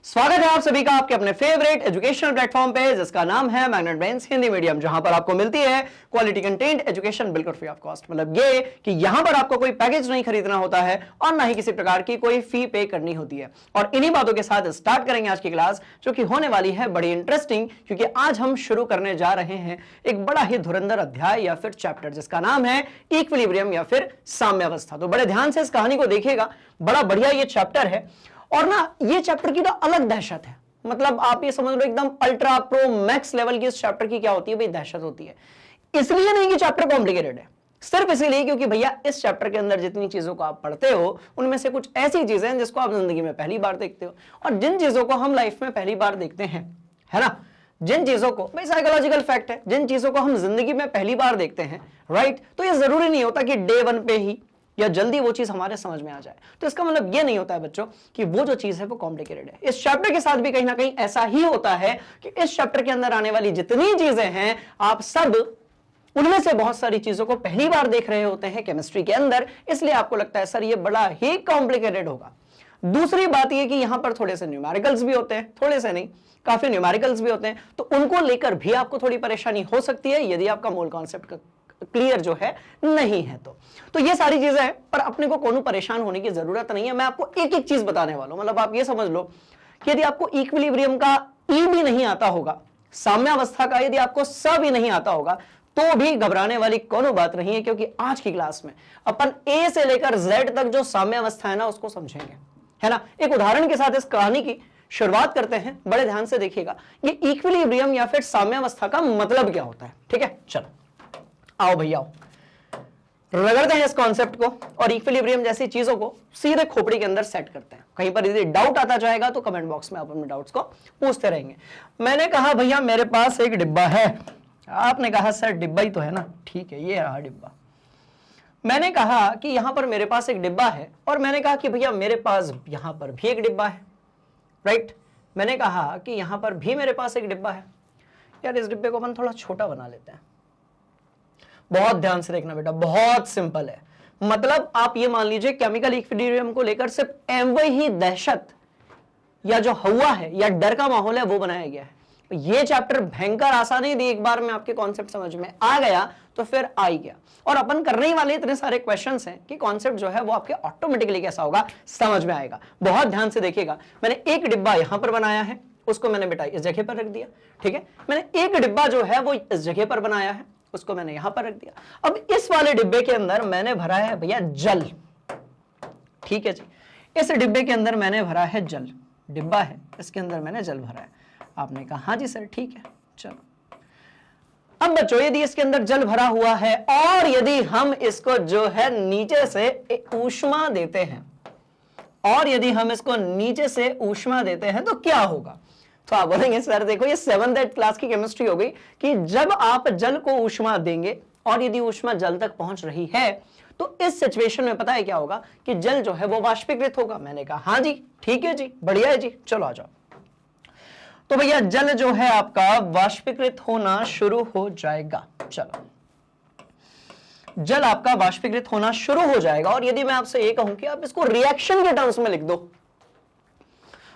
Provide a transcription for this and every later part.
स्वागत है आप सभी का आपके अपने फेवरेट एजुकेशनल प्लेटफॉर्म पे जिसका नाम है मैग्नेट ब्रेन्स हिंदी मीडियम, जहां पर आपको मिलती है क्वालिटी कंटेंट एजुकेशन बिल्कुल फ्री ऑफ कॉस्ट। मतलब ये कि यहां पर आपको कोई पैकेज नहीं खरीदना होता है और ना ही किसी प्रकार की कोई फी पे करनी होती है। और इन्हीं बातों के साथ स्टार्ट करेंगे आज की क्लास, जो कि होने वाली है बड़ी इंटरेस्टिंग, क्योंकि आज हम शुरू करने जा रहे हैं एक बड़ा ही धुरंधर अध्याय या फिर चैप्टर जिसका नाम है इक्विलिब्रियम या फिर साम्यावस्था। तो बड़े ध्यान से इस कहानी को देखिएगा, बड़ा बढ़िया ये चैप्टर है। और ना ये चैप्टर की तो अलग दहशत है, मतलब आप ये समझ लो एकदम अल्ट्रा प्रो मैक्स लेवल की इस चैप्टर की क्या होती है भाई, दहशत होती है। इसलिए नहीं कि चैप्टर कॉम्प्लिकेटेड है, सिर्फ इसीलिए क्योंकि भैया इस चैप्टर के अंदर जितनी चीजों को आप पढ़ते हो उनमें से कुछ ऐसी चीजें हैं जिसको आप जिंदगी में पहली बार देखते हो, और जिन चीजों को हम लाइफ में पहली बार देखते हैं, है ना, जिन चीजों को भाई साइकोलॉजिकल फैक्ट है, जिन चीजों को हम जिंदगी में पहली बार देखते हैं, राइट, तो ये जरूरी नहीं होता कि डे वन पे ही या जल्दी वो चीज हमारे समझ में आ जाए। तो इसका मतलब ये नहीं होता है बच्चों कि वो जो चीज है वो कॉम्प्लिकेटेड है। इस चैप्टर के साथ भी कहीं ना कहीं ऐसा ही होता है कि इस चैप्टर के अंदर आने वाली जितनी चीजें हैं आप सब उनमें से बहुत सारी चीजों को पहली बार देख रहे होते हैं केमिस्ट्री के अंदर, इसलिए आपको लगता है सर ये बड़ा ही कॉम्प्लिकेटेड होगा। दूसरी बात ये कि यहां पर थोड़े से न्यूमेरिकल्स भी होते हैं, थोड़े से नहीं काफी न्यूमेरिकल्स भी होते हैं, तो उनको लेकर भी आपको थोड़ी परेशानी हो सकती है यदि आपका मूल कॉन्सेप्ट क्लियर जो है नहीं है। तो ये सारी चीजें हैं, पर अपने को कोनो परेशान होने की जरूरत नहीं है। मैं आपको एक एक चीज बताने वाला हूं। मतलब आप ये समझ लो कि यदि आपको इक्विलिब्रियम का ई भी नहीं आता होगा, साम्यावस्था का यदि आपको स भी नहीं आता होगा, तो भी घबराने वाली कोनो बात नहीं है, क्योंकि आज की क्लास में अपन ए से लेकर जेड तक जो साम्यावस्था है ना उसको समझेंगे, है ना। एक उदाहरण के साथ इस कहानी की शुरुआत करते हैं, बड़े ध्यान से देखिएगा ये इक्विलिब्रियम या फिर साम्यावस्था का मतलब क्या होता है। ठीक है, चलो आओ भैया आओ, रगड़ते हैं इस कॉन्सेप्ट को और इक्विलिब्रियम जैसी चीजों को सीधे खोपड़ी के अंदर सेट करते हैं। कहीं पर यदि डाउट आता जाएगा तो कमेंट बॉक्स में आप अपने डाउट्स को पूछते रहेंगे। मैंने कहा भैया मेरे पास एक डिब्बा है, आपने कहा सर डिब्बा ही तो है ना, ठीक है ये रहा डिब्बा। मैंने कहा कि यहां पर मेरे पास एक डिब्बा है, और मैंने कहा कि भैया मेरे पास यहां पर भी एक डिब्बा है, राइट। मैंने कहा कि यहां पर भी मेरे पास एक डिब्बा है। यार इस डिब्बे को अपन थोड़ा छोटा बना लेते हैं। बहुत ध्यान से देखना बेटा, बहुत सिंपल है। मतलब आप ये मान लीजिए केमिकल इक्विलिब्रियम को लेकर सिर्फ एवं ही दहशत या जो हवा है या डर का माहौल है वो बनाया गया है। ये चैप्टर भयंकर आसान है, एक बार में आपके कॉन्सेप्ट समझ में आ गया तो फिर आ ही गया। और अपन करने ही वाले इतने सारे क्वेश्चंस हैं कि कॉन्सेप्ट जो है वो आपके ऑटोमेटिकली कैसा होगा, समझ में आएगा। बहुत ध्यान से देखिएगा, मैंने एक डिब्बा यहां पर बनाया है, उसको मैंने बेटा इस जगह पर रख दिया, ठीक है। मैंने एक डिब्बा जो है वो इस जगह पर बनाया है, उसको मैंने यहां पर रख दिया। अब इस वाले डिब्बे के अंदर मैंने भरा है भैया जल, ठीक है जी। इस डिब्बे के अंदर मैंने भरा है जल, डिब्बा है इसके अंदर मैंने जल भरा है। आपने कहा हाँ जी सर ठीक है, चलो। अब बच्चों यदि इसके अंदर जल भरा हुआ है और यदि हम इसको जो है नीचे से ऊष्मा देते हैं, और यदि हम इसको नीचे से ऊष्मा देते हैं तो क्या होगा? तो आप बोलेंगे सर देखो ये 7th क्लास की केमिस्ट्री हो गई कि जब आप जल को ऊष्मा देंगे और यदि ऊष्मा जल तक पहुंच रही है तो इस सिचुएशन में पता है क्या होगा कि जल जो है वो वाष्पीकृत होगा। मैंने कहा हाँ जी ठीक है जी, बढ़िया है जी, चलो आ जाओ। तो भैया जल जो है आपका वाष्पीकृत होना शुरू हो जाएगा। चलो जल आपका वाष्पीकृत होना शुरू हो जाएगा, और यदि मैं आपसे ये कहूं कि आप इसको रिएक्शन के टर्म्स में लिख दो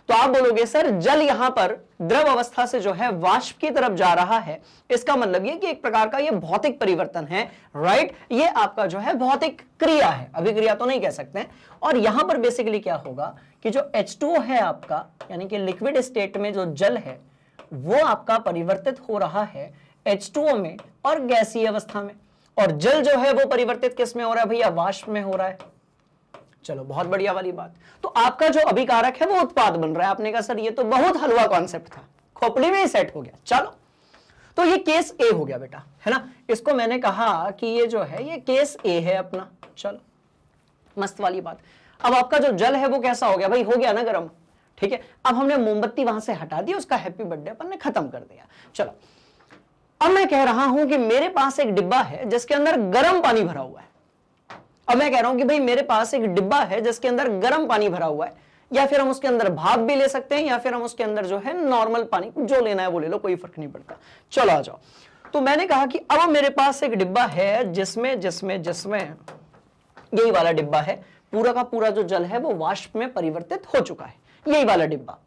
तो आप बोलोगे सर जल यहां पर द्रव अवस्था से जो है वाष्प की तरफ जा रहा है, इसका मतलब ये कि एक प्रकार का ये भौतिक परिवर्तन है, राइट। ये आपका जो है भौतिक क्रिया है, अभिक्रिया तो नहीं कह सकते। और यहां पर बेसिकली क्या होगा कि जो H2O है आपका, यानी कि लिक्विड स्टेट में जो जल है वो आपका परिवर्तित हो रहा है H2O में और गैसीय अवस्था में, और जल जो है वो परिवर्तित किस में हो रहा है भैया, वाष्प में हो रहा है। चलो बहुत बढ़िया वाली बात। तो आपका जो अभिकारक है वो उत्पाद बन रहा है। आपने कहा सर ये तो बहुत हलवा कॉन्सेप्ट था, खोपड़ी में ही सेट हो गया। चलो तो ये केस ए हो गया बेटा, है ना। इसको मैंने कहा कि ये जो है ये केस ए है अपना। चलो मस्त वाली बात। अब आपका जो जल है वो कैसा हो गया भाई, हो गया ना गर्म, ठीक है। अब हमने मोमबत्ती वहां से हटा दी, उसका हैप्पी बर्थडे अपन ने खत्म कर दिया। चलो अब मैं कह रहा हूं कि मेरे पास एक डिब्बा है जिसके अंदर गर्म पानी भरा हुआ है। अब मैं कह रहा हूं कि भाई मेरे पास एक डिब्बा है जिसके अंदर गर्म पानी भरा हुआ है, या फिर हम उसके अंदर भाप भी ले सकते हैं, या फिर हम उसके अंदर जो है नॉर्मल पानी, जो लेना है वो ले लो, कोई फर्क नहीं पड़ता। चलो आ जाओ। तो मैंने कहा कि अब मेरे पास एक डिब्बा है जिसमें जिसमें जिसमें यही वाला डिब्बा है, पूरा का पूरा जो जल है वो वाष्प में परिवर्तित हो चुका है, यही वाला डिब्बा।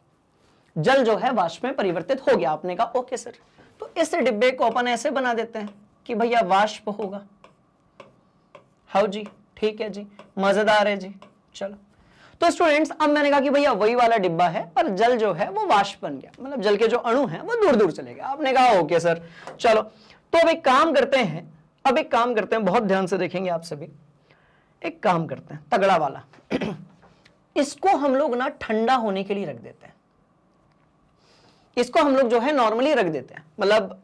जल जो है वाष्प में परिवर्तित हो गया। आपने कहा ओके सर, तो इस डिब्बे को अपन ऐसे बना देते हैं कि भैया वाष्प होगा। हाउ जी, ठीक है जी, मजेदार है जी। चलो, तो स्टूडेंट्स अब मैंने कहा कि भैया वही वाला डिब्बा है पर जल जो है वो वाष्प बन गया, मतलब जल के जो अणु हैं वो दूर दूर चले गए। आपने कहा ओके सर। चलो, तो अब एक काम करते हैं, बहुत ध्यान से देखेंगे आप सभी। एक काम करते हैं तगड़ा वाला इसको हम लोग ना ठंडा होने के लिए रख देते हैं। इसको हम लोग जो है नॉर्मली रख देते हैं, मतलब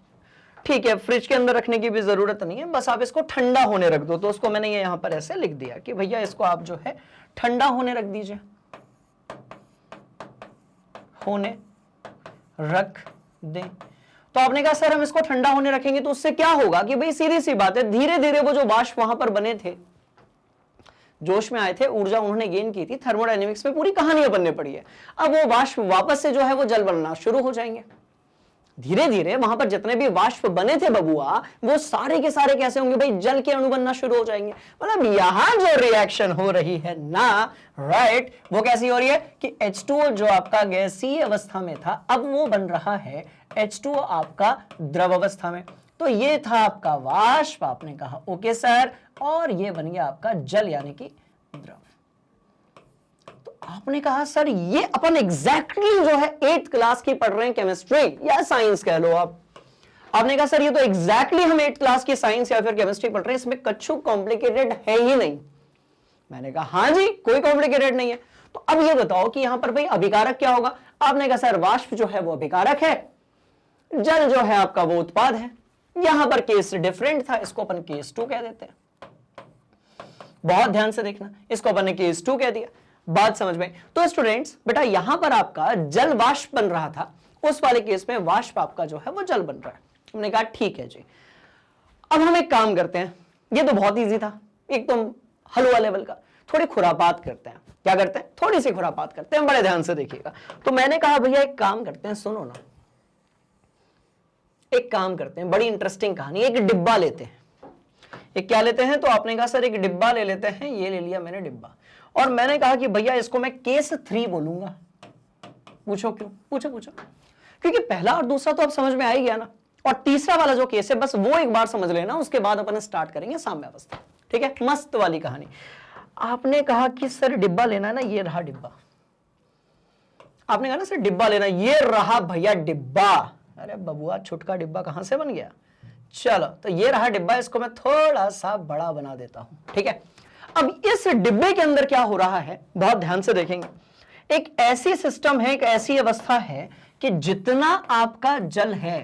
ठीक है, फ्रिज के अंदर रखने की भी जरूरत नहीं है, बस आप इसको ठंडा होने रख दो। तो उसको मैंने ये यहां पर ऐसे लिख दिया कि भैया इसको आप जो है ठंडा होने रख दीजिए, होने रख दें। तो आपने कहा सर हम इसको ठंडा होने रखेंगे तो उससे क्या होगा कि भाई सीधी सी बात है, धीरे धीरे वो जो वाष्प वहां पर बने थे, जोश में आए थे, ऊर्जा उन्होंने गेन की थी, थर्मोडायनेमिक्स में पूरी कहानियां बनने पड़ी है। अब वो वाष्प वापस से जो है वो जल बनना शुरू हो जाएंगे। धीरे धीरे वहां पर जितने भी वाष्प बने थे बबुआ, वो सारे के सारे कैसे होंगे भाई, जल के अणु बनना शुरू हो जाएंगे। मतलब यहां जो रिएक्शन हो रही है ना, राइट, वो कैसी हो रही है कि H2O जो आपका गैसीय अवस्था में था, अब वो बन रहा है H2O आपका द्रव अवस्था में। तो ये था आपका वाष्प, आपने कहा ओके सर, और ये बन गया आपका जल यानी कि द्रव। तो आपने कहा सर ये अपन एग्जैक्टली जो है 8th क्लास की पढ़ रहे हैं, केमिस्ट्री या साइंस कह लो आप। आपने कहा सर ये तो एग्जैक्टली हम 8th क्लास की साइंस या फिर केमिस्ट्री पढ़ रहे हैं, इसमें कछु कॉम्प्लिकेटेड है ही नहीं। मैंने कहा हाँ जी, कोई कॉम्प्लिकेटेड नहीं है। तो अब ये बताओ कि यहां पर भाई अभिकारक क्या होगा। आपने कहा सर वाष्प जो है वो अभिकारक है, जल जो है आपका वो उत्पाद है। यहां पर केस डिफरेंट था, इसको अपन केस 2 कह देते हैं। बहुत ध्यान से देखना, इसको अपन ने केस 2 कह दिया, बात समझ में। तो स्टूडेंट्स बेटा यहां पर आपका जल वाष्प बन रहा था, उस वाले केस में वाष्प आपका जो है वो जल बन रहा है। हमने कहा ठीक है जी। अब हम एक काम करते हैं, ये तो बहुत इजी था, एकदम हलवा लेवल का, थोड़ी खुरापात करते हैं। क्या करते हैं, थोड़ी सी खुरापात करते हैं, बड़े ध्यान से देखिएगा। तो मैंने कहा भैया एक काम करते हैं, सुनो ना, एक काम करते हैं, बड़ी इंटरेस्टिंग कहानी। एक डिब्बा लेते हैं, एक क्या लेते हैं, तो आपने कहा सर एक डिब्बा ले लेते हैं। ये ले लिया मैंने डिब्बा, और मैंने कहा कि भैया इसको मैं केस 3 बोलूंगा। पूछो क्यों, पूछो क्योंकि पहला और दूसरा तो अब समझ में आ ही गया ना, और तीसरा वाला जो केस है बस वो एक बार समझ लेना, उसके बाद अपन स्टार्ट करेंगे साम्यावस्था। ठीक है, मस्त वाली कहानी। आपने कहा कि सर डिब्बा लेना है ना, ये रहा डिब्बा। आपने कहा ना सर डिब्बा लेना, ये रहा भैया डिब्बा। अरे बबुआ छुटका डिब्बा कहां से बन गया। चलो, तो ये रहा डिब्बा, इसको मैं थोड़ा सा बड़ा बना देता हूं। ठीक है, अब इस डिब्बे के अंदर क्या हो रहा है, बहुत ध्यान से देखेंगे। एक ऐसी सिस्टम है, एक ऐसी अवस्था है कि जितना आपका जल है,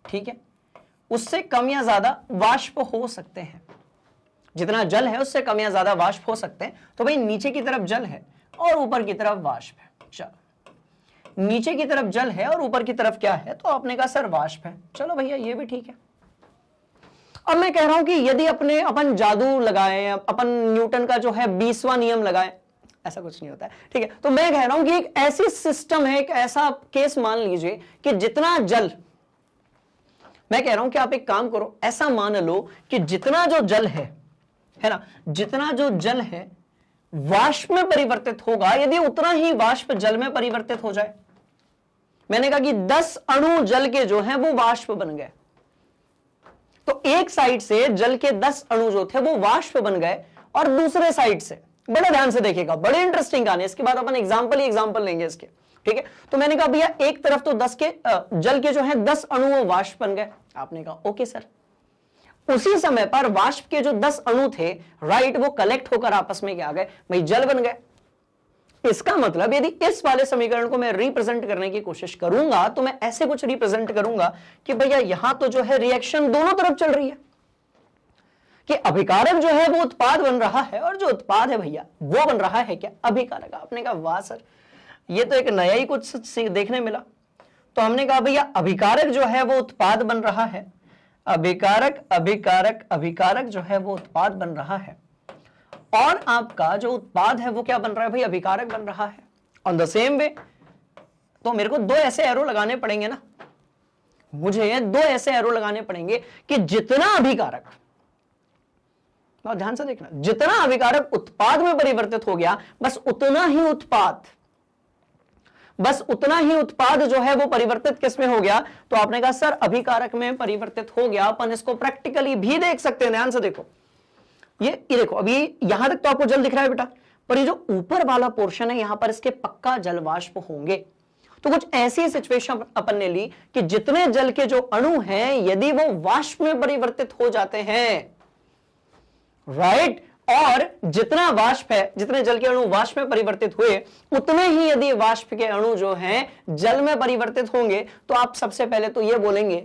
ठीक है, उससे कम या ज्यादा वाष्प हो सकते हैं। जितना जल है उससे कम या ज्यादा वाष्प हो सकते हैं। तो भाई नीचे की तरफ जल है और ऊपर की तरफ वाष्प है। चलो, नीचे की तरफ जल है और ऊपर की तरफ क्या है, तो आपने कहा सर वाष्प है। चलो भैया ये भी ठीक है। अब मैं कह रहा हूं कि यदि अपन जादू लगाए, अपन न्यूटन का जो है 20वां नियम लगाए, ऐसा कुछ नहीं होता है। ठीक है, तो मैं कह रहा हूं कि एक ऐसी सिस्टम है, एक ऐसा केस मान लीजिए कि जितना जल, मैं कह रहा हूं कि आप एक काम करो, ऐसा मान लो कि जितना जो जल है ना, जितना जो जल है वाष्प में परिवर्तित होगा, यदि उतना ही वाष्प जल में परिवर्तित हो जाए। मैंने कहा कि 10 अणु जल के जो हैं वो वाष्प बन गए, तो एक साइड से जल के 10 अणु जो थे वो वाष्प बन गए, और दूसरे साइड से, बड़े ध्यान से देखिएगा, बड़े इंटरेस्टिंग कहानी, इसके बाद अपन एग्जांपल ही एग्जांपल लेंगे इसके। ठीक है, तो मैंने कहा भैया एक तरफ तो 10 के जल के जो है 10 अणु वो वाष्प बन गए। आपने कहा ओके सर। उसी समय पर वाष्प के जो 10 अणु थे, राइट, वो कलेक्ट होकर आपस में क्या आ गए भाई, जल बन गए। इसका मतलब यदि इस वाले समीकरण को मैं रिप्रेजेंट करने की कोशिश करूंगा तो मैं ऐसे कुछ रिप्रेजेंट करूंगा कि भैया यहां तो जो है रिएक्शन दोनों तरफ चल रही है, कि अभिकारक जो है वो उत्पाद बन रहा है, और जो उत्पाद है भैया वो बन रहा है क्या, अभिकारक। आपने कहा वाह सर, ये तो एक नया ही कुछ देखने मिला। तो हमने कहा भैया अभिकारक जो है वो उत्पाद बन रहा है, अभिकारक अभिकारक अभिकारक जो है वो उत्पाद बन रहा है, और आपका जो उत्पाद है वो क्या बन रहा है भाई, अभिकारक बन रहा है। ऑन द सेम वे, तो मेरे को 2 ऐसे एरो लगाने पड़ेंगे ना, मुझे 2 ऐसे एरो लगाने पड़ेंगे कि जितना अभिकारक, बहुत ध्यान से देखना, जितना अभिकारक उत्पाद में परिवर्तित हो गया, बस उतना ही उत्पाद बस उतना ही उत्पाद जो है वो परिवर्तित किस में हो गया? तो आपने कहा सर अभिकारक में परिवर्तित हो गया। अपन इसको प्रैक्टिकली भी देख सकते हैं, ध्यान से देखो। ये देखो, अभी यहां तक तो आपको जल दिख रहा है बेटा, पर ये जो ऊपर वाला पोर्शन है यहां पर इसके पक्का जल वाष्प होंगे। तो कुछ ऐसी सिचुएशन अपन ने ली कि जितने जल के जो अणु हैं यदि वो वाष्प में परिवर्तित हो जाते हैं, राइट, और जितना वाष्प है, जितने जल के अणु वाष्प में परिवर्तित हुए उतने ही यदि वाष्प के अणु जो हैं जल में परिवर्तित होंगे, तो आप सबसे पहले तो ये बोलेंगे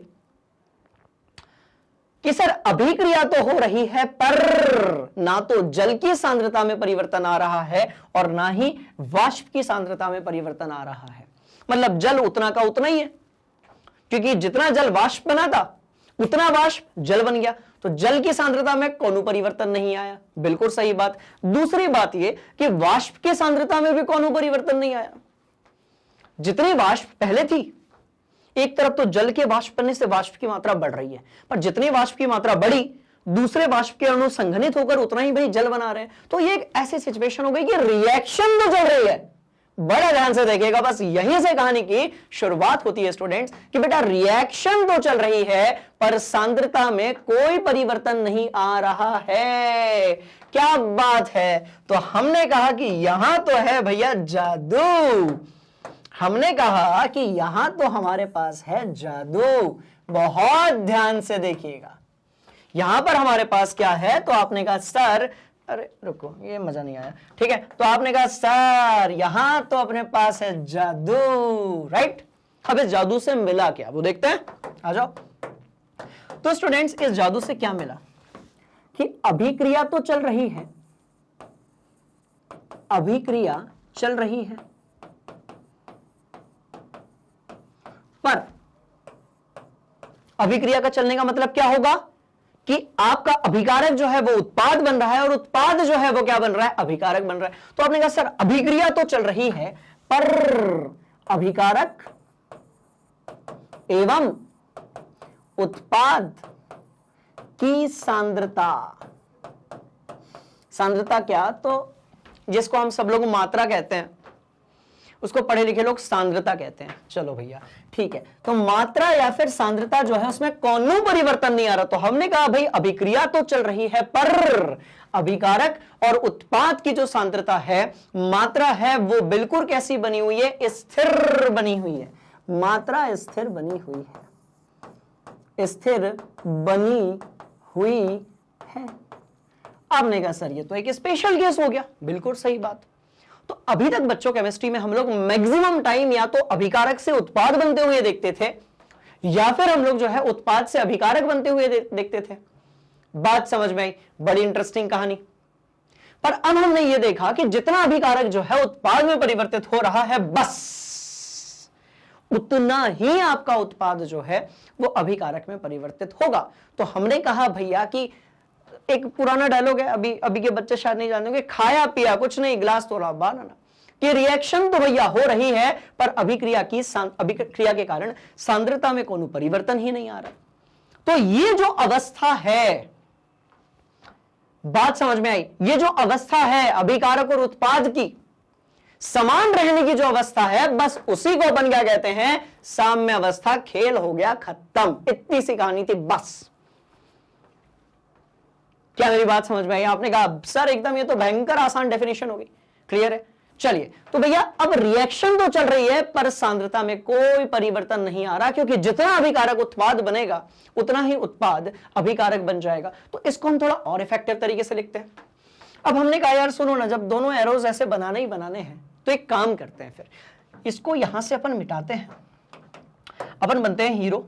कि सर अभिक्रिया तो हो रही है पर ना तो जल की सांद्रता में परिवर्तन आ रहा है और ना ही वाष्प की सांद्रता में परिवर्तन आ रहा है। मतलब जल उतना का उतना ही है, क्योंकि जितना जल वाष्प बना था उतना वाष्प जल बन गया, तो जल की सांद्रता में कोई परिवर्तन नहीं आया। बिल्कुल सही बात। दूसरी बात यह कि वाष्प की सांद्रता में भी कोई परिवर्तन नहीं आया। जितनी वाष्प पहले थी, एक तरफ तो जल के वाष्प बनने से वाष्प की मात्रा बढ़ रही है, पर जितनी वाष्प की मात्रा बढ़ी दूसरे वाष्प के अणु संघनित होकर उतना ही भाई जल बना रहे हैं। तो ये एक ऐसी सिचुएशन हो गई कि रिएक्शन तो चल रही है। बड़ा ध्यान से देखिएगा, बस यहीं से कहानी की शुरुआत होती है स्टूडेंट्स कि बेटा रिएक्शन तो चल रही है पर सांद्रता में कोई परिवर्तन नहीं आ रहा है। क्या बात है? तो हमने कहा कि यहां तो है भैया जादू। हमने कहा कि यहां तो हमारे पास है जादू। बहुत ध्यान से देखिएगा, यहां पर हमारे पास क्या है? तो आपने कहा सर, अरे रुको ये मजा नहीं आया, ठीक है। तो आपने कहा सर यहां तो अपने पास है जादू, राइट। अब इस जादू से मिला क्या वो देखते हैं, आ जाओ। तो स्टूडेंट्स इस जादू से क्या मिला कि अभिक्रिया तो चल रही है, अभिक्रिया चल रही है, पर अभिक्रिया का चलने का मतलब क्या होगा कि आपका अभिकारक जो है वो उत्पाद बन रहा है और उत्पाद जो है वो क्या बन रहा है? अभिकारक बन रहा है। तो आपने कहा सर अभिक्रिया तो चल रही है पर अभिकारक एवं उत्पाद की सांद्रता, सांद्रता क्या? तो जिसको हम सब लोग मात्रा कहते हैं उसको पढ़े लिखे लोग सांद्रता कहते हैं। चलो भैया ठीक है, तो मात्रा या फिर सांद्रता जो है उसमें कोई परिवर्तन नहीं आ रहा। तो हमने कहा भाई अभिक्रिया तो चल रही है पर अभिकारक और उत्पाद की जो सांद्रता है, मात्रा है, वो बिल्कुल कैसी बनी हुई है? स्थिर बनी हुई है। मात्रा स्थिर बनी हुई है, स्थिर बनी हुई है। आपने कहा सर ये तो एक स्पेशल केस हो गया। बिल्कुल सही बात। तो अभी तक बच्चों केमिस्ट्री में हम लोग मैक्सिमम टाइम या तो अभिकारक से उत्पाद बनते हुए देखते थे या फिर हम लोग जो है उत्पाद से अभिकारक बनते हुए देखते थे। बात समझ में आई? बड़ी इंटरेस्टिंग कहानी। पर अब हमने ये देखा कि जितना अभिकारक जो है उत्पाद में परिवर्तित हो रहा है, बस उतना ही आपका उत्पाद जो है वो अभिकारक में परिवर्तित होगा। तो हमने कहा भैया कि एक पुराना डायलॉग है, अभी के बच्चे शायद नहीं जानते, खाया पिया कुछ नहीं गिलास तोड़ा बनाना, कि रिएक्शन तो भैया हो रही है पर अभिक्रिया के कारण सांद्रता में कोई परिवर्तन ही नहीं आ रहा। तो ये जो अवस्था है, बात समझ में आई? ये जो अवस्था है अभिकारक और उत्पाद की समान रहने की जो अवस्था है, बस उसी को अपन क्या कहते हैं? साम्य अवस्था। खेल हो गया खत्म। इतनी सी कहानी थी बस। क्या मेरी बात समझ में आई? आपने कहा सर एकदम ये तो भयंकर आसान डेफिनेशन होगी। क्लियर है? चलिए, तो भैया अब रिएक्शन तो चल रही है पर सांद्रता में कोई परिवर्तन नहीं आ रहा, क्योंकि जितना अभिकारक उत्पाद बनेगा उतना ही उत्पाद अभिकारक बन जाएगा। तो इसको हम थोड़ा और इफेक्टिव तरीके से लिखते हैं। अब हमने कहा यार सुनो ना, जब दोनों एरोज ऐसे बनाने ही बनाने हैं तो एक काम करते हैं, फिर इसको यहां से अपन मिटाते हैं, अपन बनते हैं हीरो।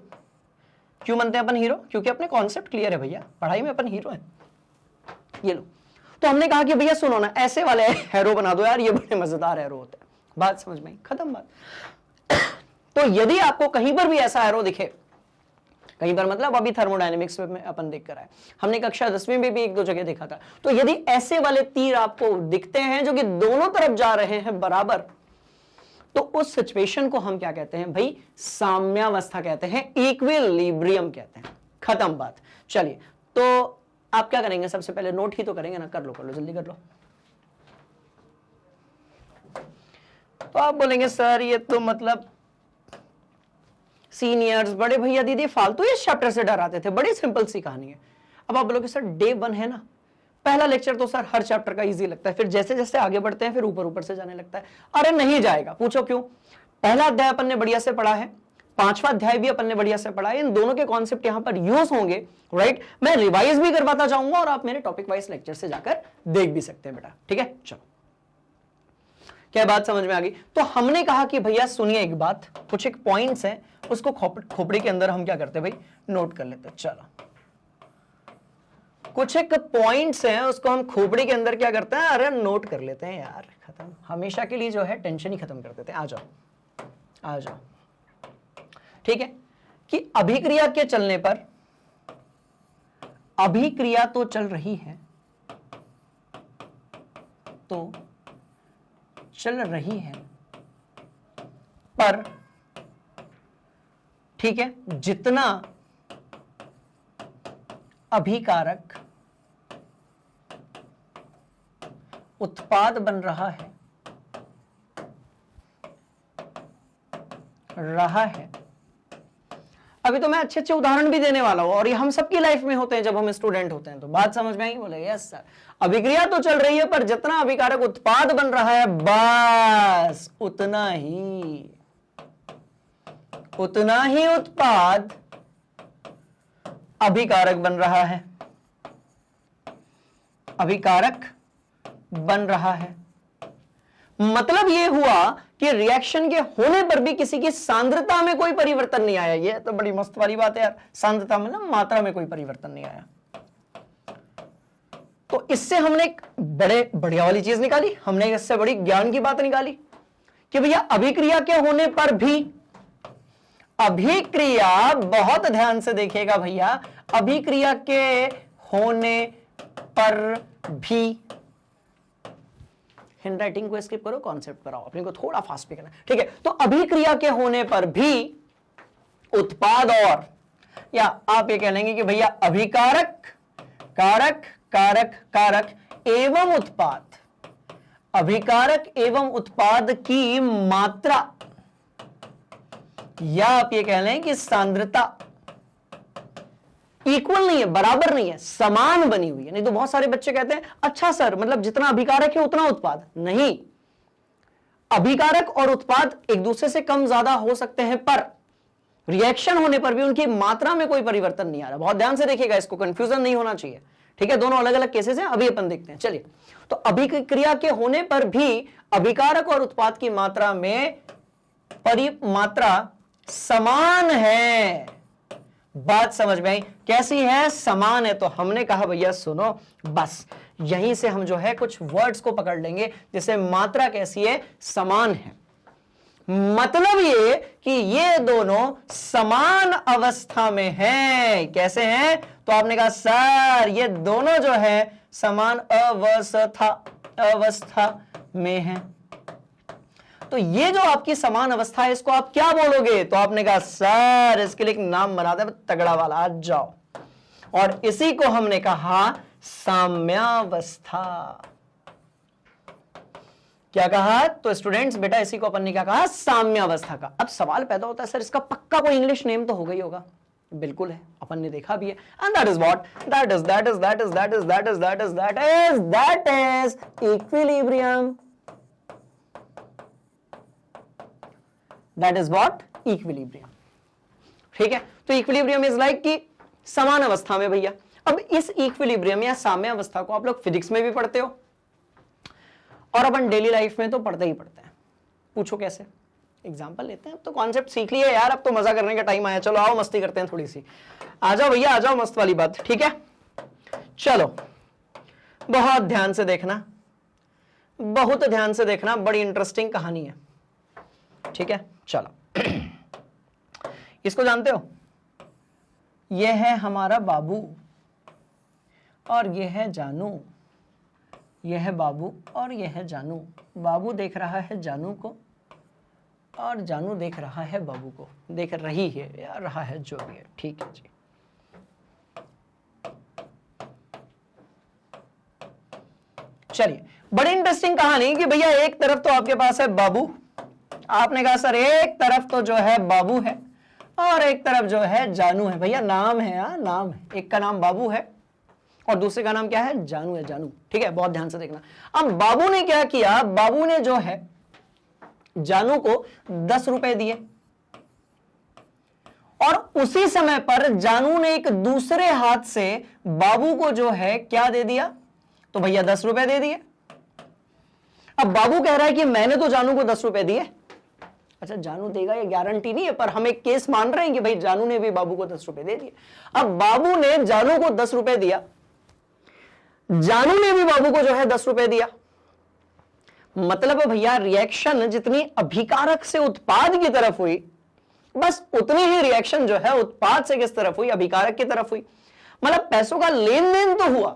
क्यों बनते हैं अपन हीरो? क्योंकि अपने कॉन्सेप्ट क्लियर है भैया, पढ़ाई में अपन हीरो है। ये लो, तो हमने कहा कि भैया सुनो ना, ऐसे वाले एरो बना दो यार, ये बड़े मजेदार एरो होते हैं। बात समझ में आई? खत्म बात। तो यदि आपको कहीं पर भी ऐसा एरो दिखे, कहीं पर मतलब अभी थर्मोडायनेमिक्स में अपन देख कर आए, हमने कक्षा 10वीं में भी एक दो जगह देखा था। तो यदि ऐसे वाले तीर आपको दिखते हैं जो कि दोनों तरफ जा रहे हैं बराबर, तो उस सिचुएशन को हम क्या कहते हैं भाई? साम्यावस्था कहते हैं, इक्विलिब्रियम कहते हैं। खत्म बात। चलिए, तो आप क्या करेंगे? सबसे पहले नोट ही तो करेंगे ना। कर लो जल्दी कर लो। तो आप बोलेंगे सर ये तो मतलब सीनियर्स, बड़े भैया दीदी फालतू इस चैप्टर से डराते थे, बड़ी सिंपल सी कहानी है। अब आप बोलोगे सर डे 1 है ना, पहला लेक्चर तो सर हर चैप्टर का इजी लगता है, फिर जैसे जैसे आगे बढ़ते हैं फिर ऊपर ऊपर से जाने लगता है। अरे नहीं जाएगा, पूछो क्यों? पहला अध्याय अपन ने बढ़िया से पढ़ा है, 5वां अध्याय भी अपन ने बढ़िया से पढ़ा है, इन दोनों के कॉन्सेप्ट यहां पर यूज होंगे, राइट। मैं रिवाइज भी करवाता जाऊंगा और आप मेरे टॉपिक वाइज लेक्चर से जाकर देख भी सकते हैं बेटा, ठीक है। चलो, क्या बात समझ में आ गई? तो हमने कहा कि भैया सुनिए एक बात, कुछ एक पॉइंट्स हैं उसको खोपड़ी के अंदर हम क्या करते हैं भाई, नोट कर लेते हैं। चलो, कुछ एक पॉइंट्स हैं उसको हम खोपड़ी के अंदर क्या करते हैं, अरे नोट कर लेते हैं यार, खत्म, हमेशा के लिए जो है टेंशन ही खत्म कर देते हैं। आ जाओ आ जाओ, ठीक है। कि अभिक्रिया के चलने पर, अभिक्रिया तो चल रही है, तो चल रही है, पर ठीक है, जितना अभिकारक उत्पाद बन रहा है अभी तो मैं अच्छे अच्छे उदाहरण भी देने वाला हूं, और ये हम सबकी लाइफ में होते हैं जब हम स्टूडेंट होते हैं। तो बात समझ में आई? बोले यस सर, अभिक्रिया तो चल रही है पर जितना अभिकारक उत्पाद बन रहा है बस उतना ही उत्पाद अभिकारक बन रहा है, अभिकारक बन रहा है। मतलब ये हुआ कि रिएक्शन के होने पर भी किसी की सांद्रता में कोई परिवर्तन नहीं आया। ये तो बड़ी मस्त वाली बात है यार, सांद्रता में ना मात्रा में कोई परिवर्तन नहीं आया। तो इससे हमने एक बढ़िया वाली चीज निकाली, हमने इससे बड़ी ज्ञान की बात निकाली कि भैया अभिक्रिया के होने पर भी, अभिक्रिया बहुत ध्यान से देखिएगा भैया, अभिक्रिया के होने पर भी, हैंडराइटिंग को स्किप करो, कॉन्सेप्ट पर आओ, अपने को थोड़ा फास्ट भी करना, ठीक है। तो अभिक्रिया के होने पर भी उत्पाद, और या आप ये कह लेंगे कि भैया अभिकारक, कारक कारक कारक एवं उत्पाद, अभिकारक एवं उत्पाद की मात्रा, या आप ये कह लें कि सांद्रता इक्वल नहीं है, बराबर नहीं है, समान बनी हुई है। नहीं तो बहुत सारे बच्चे कहते हैं अच्छा सर मतलब जितना अभिकारक है उतना उत्पाद नहीं, अभिकारक और उत्पाद एक दूसरे से कम ज्यादा हो सकते हैं, पर रिएक्शन होने पर भी उनकी मात्रा में कोई परिवर्तन नहीं आ रहा। बहुत ध्यान से देखिएगा, इसको कंफ्यूजन नहीं होना चाहिए, ठीक है। दोनों अलग अलग केसेस हैं, अभी अपन देखते हैं। चलिए, तो अभिक्रिया के होने पर भी अभिकारक और उत्पाद की मात्रा में मात्रा समान है। बात समझ में आई? कैसी है? समान है। तो हमने कहा भैया सुनो, बस यहीं से हम जो है कुछ वर्ड्स को पकड़ लेंगे, जैसे मात्रा कैसी है, समान है। मतलब ये कि ये दोनों समान अवस्था में हैं। कैसे हैं? तो आपने कहा सर ये दोनों जो है समान अवस्था में हैं। तो ये जो आपकी समान अवस्था है इसको आप क्या बोलोगे? तो आपने कहा सर इसके लिए एक नाम बना दे तगड़ा वाला, आ जाओ। और इसी को हमने कहा साम्यावस्था। क्या कहा? तो स्टूडेंट्स बेटा इसी को अपन ने क्या कहा? साम्यावस्था का। अब सवाल पैदा होता है सर इसका पक्का कोई इंग्लिश नेम तो हो गई होगा। बिल्कुल है, अपन ने देखा भी है। And that is what? That is equilibrium. That is what? Equilibrium. ठीक है, तो इक्विलिब्रियम इज लाइक कि समान अवस्था में भैया। अब इस इक्विलिब्रियम या साम्य अवस्था को आप लोग फिजिक्स में भी पढ़ते हो और अपन डेली लाइफ में तो पढ़ते ही पढ़ते हैं। पूछो कैसे? एग्जांपल लेते हैं। अब तो कॉन्सेप्ट सीख लिया यार, अब तो मजा करने का टाइम आया। चलो आओ मस्ती करते हैं थोड़ी सी। आ जाओ भैया, आ जाओ, मस्त वाली बात। ठीक है, चलो बहुत ध्यान से देखना, बहुत ध्यान से देखना, बड़ी इंटरेस्टिंग कहानी है। ठीक है, चलो इसको जानते हो? यह है हमारा बाबू और यह है जानू। यह है बाबू और यह है जानू। बाबू देख रहा है जानू को और जानू देख रहा है बाबू को। देख रही है या रहा है, जो भी है। ठीक है जी। चलिए, बड़ी इंटरेस्टिंग कहानी कि भैया एक तरफ तो आपके पास है बाबू आपने कहा सर एक तरफ तो जो है बाबू है और एक तरफ जो है जानू है। भैया नाम है, हाँ नाम है, एक का नाम बाबू है और दूसरे का नाम क्या है, जानू है, जानू। ठीक है, बहुत ध्यान से देखना। अब बाबू ने क्या किया, बाबू ने जो है जानू को 10 रुपए दिए और उसी समय पर जानू ने एक दूसरे हाथ से बाबू को जो है क्या दे दिया, तो भैया 10 रुपए दे दिए। अब बाबू कह रहा है कि मैंने तो जानू को 10 रुपए दिए। अच्छा, जानू देगा ये गारंटी नहीं है, पर हम एक केस मान रहे हैं कि भाई जानू ने भी बाबू को 10 रुपए दे दिए। अब बाबू ने जानू को 10 रुपए दिया, जानू ने भी बाबू को जो है 10 रुपए दिया। मतलब भैया रिएक्शन जितनी अभिकारक से उत्पाद की तरफ हुई, बस उतनी ही रिएक्शन जो है उत्पाद से किस तरफ हुई, अभिकारक की तरफ हुई। मतलब पैसों का लेन देन तो हुआ,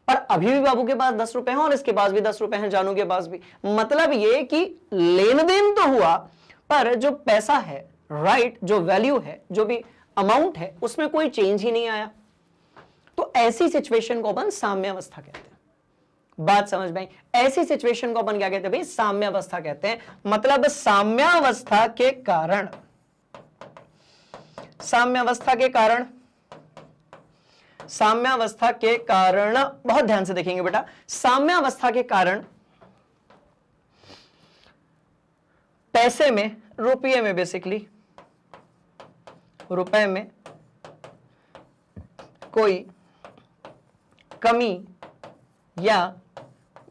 पर अभी भी बाबू के पास 10 रुपए हैं और इसके पास भी 10 रुपए हैं, जानू के पास भी। मतलब ये कि लेन देन तो हुआ, पर जो पैसा है, राइट, जो वैल्यू है, जो भी अमाउंट है, उसमें कोई चेंज ही नहीं आया। तो ऐसी सिचुएशन को अपन साम्यावस्था कहते हैं। बात समझ में आई? ऐसी सिचुएशन को अपन क्या कहते हैं भाई, साम्यावस्था कहते हैं। मतलब साम्यावस्था के कारण, साम्यावस्था के कारण, साम्यावस्था के कारण, बहुत ध्यान से देखेंगे बेटा, साम्यावस्था के कारण पैसे में, रुपये में, बेसिकली रुपए में कोई कमी या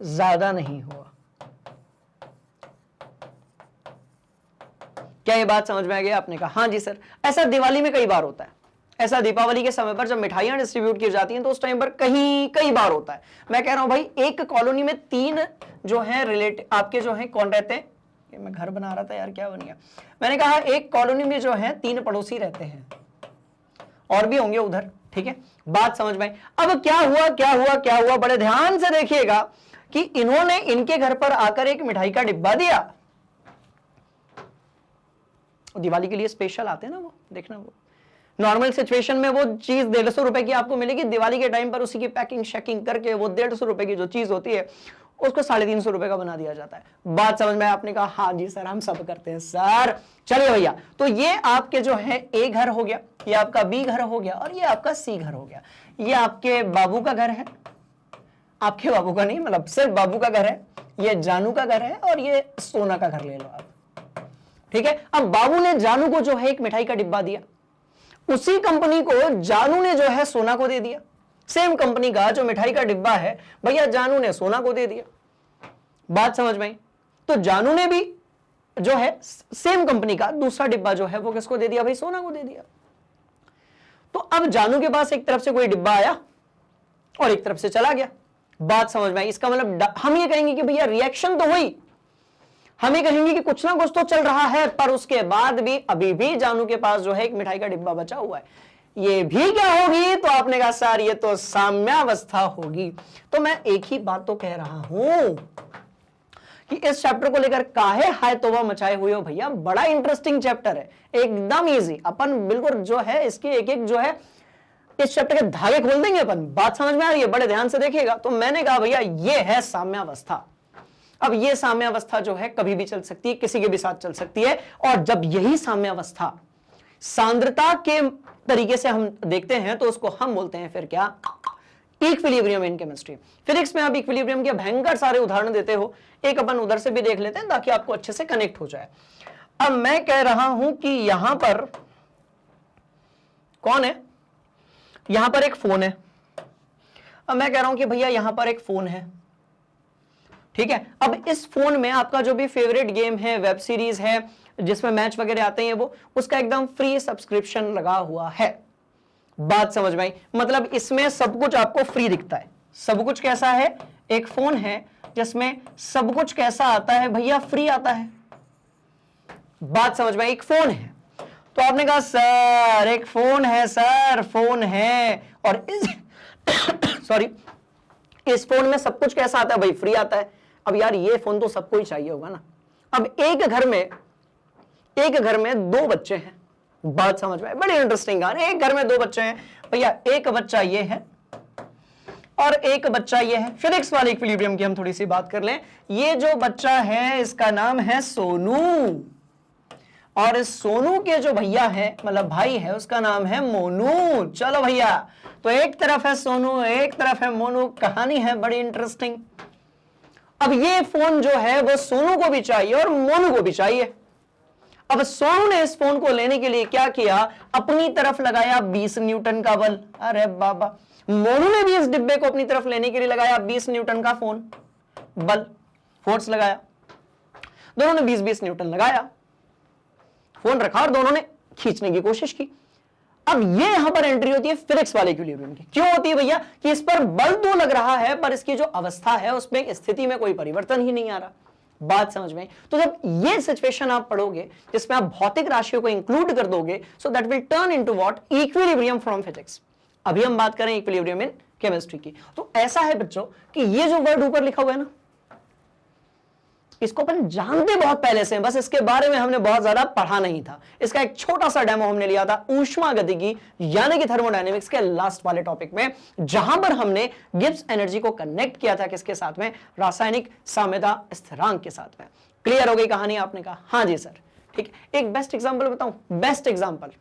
ज्यादा नहीं हुआ। क्या ये बात समझ में आ गई? आपने कहा हाँ जी सर। ऐसा दिवाली में कई बार होता है, ऐसा दीपावली के समय पर जब मिठाइयां डिस्ट्रीब्यूट की जाती हैं तो उस टाइम पर कई बार होता है। मैं कह रहा हूं भाई, एक कॉलोनी में 3 जो है रिलेटिव आपके जो है कौन रहते हैं, मैं घर बना रहा था यार, क्या बन गया, मैंने कहा एक कॉलोनी में जो है 3 पड़ोसी रहते हैं, और भी होंगे उधर। ठीक है, बात समझ में आई? अब क्या हुआ, बड़े ध्यान से देखिएगा कि इन्होंने इनके घर पर आकर एक मिठाई का डिब्बा दिया। दिवाली के लिए स्पेशल आते हैं ना वो, देखना, वो नॉर्मल सिचुएशन में वो चीज 150 रुपए की आपको मिलेगी, दिवाली के टाइम पर उसी की पैकिंग शैकिंग करके वो 150 रुपए की जो चीज होती है उसको 350 रुपए का बना दिया जाता है। बात समझ में? आपने कहा हाँ जी सर, हम सब करते हैं सर। चलिए भैया, तो ये आपके जो है ए घर हो गया, ये आपका बी घर हो गया और ये आपका सी घर हो गया। ये आपके बाबू का घर है, आपके बाबू का नहीं, मतलब सिर्फ बाबू का घर है, ये जानू का घर है और ये सोना का घर ले लो आप। ठीक है, अब बाबू ने जानू को जो है एक मिठाई का डिब्बा दिया, उसी कंपनी को जानू ने जो है सोना को दे दिया। सेम कंपनी का जो मिठाई का डिब्बा है भैया जानू ने सोना को दे दिया। बात समझ में आई? तो जानू ने भी जो है सेम कंपनी का दूसरा डिब्बा जो है वो किसको दे दिया भाई, सोना को दे दिया। तो अब जानू के पास एक तरफ से कोई डिब्बा आया और एक तरफ से चला गया। बात समझ में आई? इसका मतलब हम ये कहेंगे कि भैया रिएक्शन तो हुई, हम ये कहेंगे कि कुछ ना कुछ तो चल रहा है, पर उसके बाद भी अभी भी जानू के पास जो है एक मिठाई का डिब्बा बचा हुआ है। ये भी क्या होगी? तो आपने कहा सर ये तो साम्यावस्था होगी। तो मैं एक ही बात तो कह रहा हूं कि इस चैप्टर को लेकर काहे हाय तौबा मचाए हुए हो भैया, बड़ा इंटरेस्टिंग चैप्टर है, एकदम इजी। अपन बिल्कुल जो है इसके एक एक जो है इस चैप्टर के धागे खोल देंगे अपन। बात समझ में आ रही है? बड़े ध्यान से देखिएगा। तो मैंने कहा भैया ये है साम्यावस्था। अब ये साम्यावस्था जो है कभी भी चल सकती है, किसी के भी साथ चल सकती है, और जब यही साम्यावस्था सांद्रता के तरीके से हम देखते हैं तो उसको हम बोलते हैं फिर क्या, इक्विलिब्रियम इन केमिस्ट्री। फिजिक्स में आप इक्विलिब्रियम के भयंकर सारे उदाहरण देते हो, एक अपन उधर से भी देख लेते हैं ताकि आपको अच्छे से कनेक्ट हो जाए। अब मैं कह रहा हूं कि यहां पर कौन है, यहां पर एक फोन है। अब मैं कह रहा हूं कि भैया यहां पर एक फोन है, ठीक है। अब इस फोन में आपका जो भी फेवरेट गेम है, वेब सीरीज है जिसमें मैच वगैरह आते हैं, वो उसका एकदम फ्री सब्सक्रिप्शन लगा हुआ है। बात समझ में आई? मतलब इसमें सब कुछ आपको फ्री दिखता है। सब कुछ कैसा है? एक फोन है जिसमें सब कुछ कैसा आता है भैया, फ्री आता है। बात समझ में आई? एक फोन है, तो आपने कहा सर एक फोन है, सर फोन है, और इस सॉरी इस फोन में सब कुछ कैसा आता है भाई, फ्री आता है। अब यार ये फोन तो सबको ही चाहिए होगा ना। अब एक घर में 2 बच्चे हैं। बात समझ में आई? बड़ी इंटरेस्टिंग है। एक घर में 2 बच्चे हैं भैया, एक बच्चा ये है और एक बच्चा ये है। फिजिक्स वाले इक्विलिब्रियम की हम थोड़ी सी बात कर लें। ये जो बच्चा है इसका नाम है सोनू। और इस सोनू के जो भैया है मतलब भाई है उसका नाम है मोनू। चलो भैया, तो एक तरफ है सोनू, एक तरफ है मोनू, कहानी है बड़ी इंटरेस्टिंग। अब ये फोन जो है वो सोनू को भी चाहिए और मोनू को भी चाहिए। अब सोनू ने इस फोन को लेने के लिए क्या किया, अपनी तरफ लगाया 20 न्यूटन का बल। अरे बाबा, मोनू ने भी इस डिब्बे को अपनी तरफ लेने के लिए लगाया 20 न्यूटन का फोन बल, फोर्स लगाया। दोनों ने 20-20 न्यूटन लगाया, फोन रखा और दोनों ने खींचने की कोशिश की। अब ये यहां पर एंट्री होती है फिजिक्स वाले इक्विलिब्रियम की। क्यों होती है भैया, कि इस पर बल तो लग रहा है पर इसकी जो अवस्था है उसमें स्थिति में कोई परिवर्तन ही नहीं आ रहा। बात समझ में? तो जब ये सिचुएशन आप पढ़ोगे जिसमें आप भौतिक राशियों को इंक्लूड कर दोगे, so that will turn into what, equilibrium from physics. अभी हम बात करें इक्विलिब्रियम इन केमिस्ट्री की। तो ऐसा है बच्चों कि ये जो वर्ड ऊपर लिखा हुआ है ना, इसको अपन जानते बहुत पहले से हैं, बस इसके बारे में हमने बहुत ज्यादा पढ़ा नहीं था। इसका एक छोटा सा डेमो हमने लिया था ऊष्मागतिकी यानी कि थर्मोडायनेमिक्स के लास्ट वाले टॉपिक में, जहां पर हमने गिब्स एनर्जी को कनेक्ट किया था किसके साथ में, रासायनिक साम्यता स्थिरांक के साथ में। क्लियर हो गई कहानी? आपने कहा हाँ जी सर, ठीक है। एक बेस्ट एग्जाम्पल बताऊं, बेस्ट एग्जाम्पल,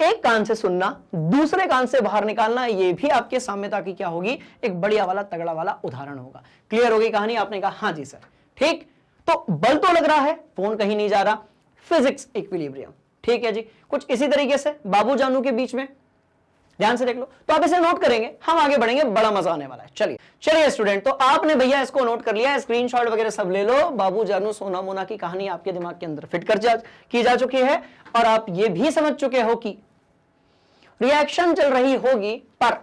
एक कान से सुनना, दूसरे कान से बाहर निकालना, ये भी आपके साम्यता की क्या होगी, एक बढ़िया वाला तगड़ा वाला उदाहरण होगा। क्लियर हो गई कहानी? आपने कहा हाँ जी सर, ठीक। तो बल तो लग रहा है, फोन कहीं नहीं जा रहा, फिजिक्स इक्विलिब्रियम, ठीक है जी। कुछ इसी तरीके से बाबू जानू के बीच में, ध्यान से देख लो। तो आप इसे नोट करेंगे, हम आगे बढ़ेंगे, बड़ा मजा आने वाला है। चलिए चलिए स्टूडेंट, तो आपने भैया इसको नोट कर लिया, स्क्रीनशॉट वगैरह सब ले लो। बाबू जानू सोना मोना की कहानी आपके दिमाग के अंदर फिट की जा चुकी है, और आप ये भी समझ चुके हो कि रिएक्शन चल रही होगी, पर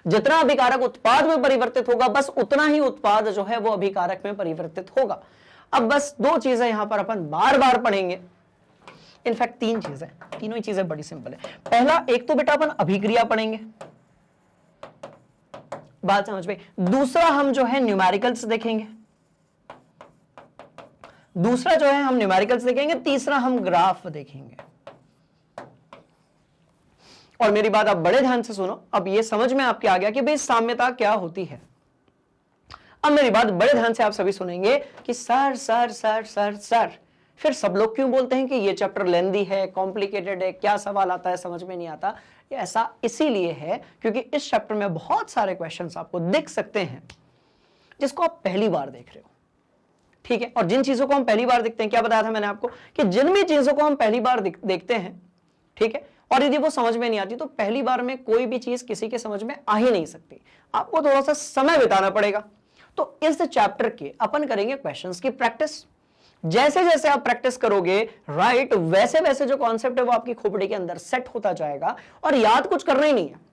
जितना अभिकारक उत्पाद में परिवर्तित होगा बस उतना ही उत्पाद जो है वो अभिकारक में परिवर्तित होगा। अब बस दो चीजें यहां पर अपन बार बार पढ़ेंगे, इनफैक्ट तीन चीजें, तीनों ही चीजें बड़ी सिंपल है। पहला, एक तो बेटा अपन अभिक्रिया पढ़ेंगे, बात समझ में। दूसरा हम जो है न्यूमेरिकल्स देखेंगे, दूसरा जो है हम न्यूमेरिकल्स देखेंगे, तीसरा हम ग्राफ देखेंगे। और मेरी बात आप बड़े ध्यान से सुनो, अब ये समझ में आपके आ गया कि भाई साम्यता क्या होती है। अब मेरी बात बड़े ध्यान से आप सभी सुनेंगे कि sir sir sir sir sir, फिर सब लोग क्यों बोलते हैं कि ये चैप्टर लेंदी है, कॉम्प्लिकेटेड है, क्या सवाल आता है, समझ में नहीं आता। ये ऐसा इसीलिए है क्योंकि इस चैप्टर में बहुत सारे क्वेश्चंस आपको दिख सकते हैं जिसको आप पहली बार देख रहे हो, ठीक है। और जिन चीजों को हम पहली बार देखते हैं, क्या बताया था मैंने आपको कि जिन भी चीजों को हम पहली बार देखते हैं, ठीक है, और यदि वो समझ में नहीं आती तो पहली बार में कोई भी चीज किसी के समझ में आ ही नहीं सकती, आपको थोड़ा सा समय बिताना पड़ेगा। तो इस चैप्टर के अपन करेंगे क्वेश्चंस की प्रैक्टिस। जैसे जैसे आप प्रैक्टिस करोगे, राइट, वैसे वैसे जो कॉन्सेप्ट है वो आपकी खोपड़ी के अंदर सेट होता जाएगा। और याद कुछ करना ही नहीं है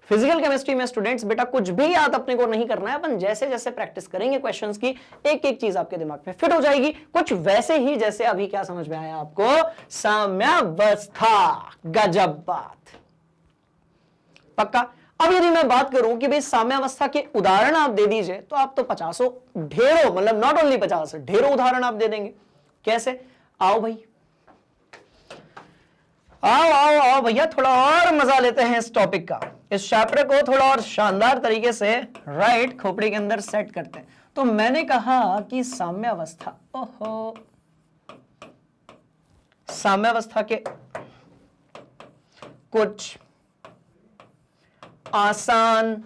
फिजिकल केमिस्ट्री में स्टूडेंट्स, बेटा कुछ भी याद अपने को नहीं करना है। अपन जैसे जैसे प्रैक्टिस करेंगे क्वेश्चंस की, एक एक चीज आपके दिमाग में फिट हो जाएगी, कुछ वैसे ही जैसे अभी क्या समझ में आया आपको, साम्यावस्था। गजब बात, पक्का। अब यदि मैं बात करूं कि भाई साम्यावस्था के उदाहरण आप दे दीजिए, तो आप तो 50 ढेरों, मतलब नॉट ओनली 50, ढेरों उदाहरण आप दे देंगे। कैसे? आओ भाई, आओ आओ आओ भैया, थोड़ा और मजा लेते हैं इस टॉपिक का, इस चैप्टर को थोड़ा और शानदार तरीके से राइट खोपड़ी के अंदर सेट करते हैं। तो मैंने कहा कि साम्यावस्था, ओहो, साम्यावस्था के कुछ आसान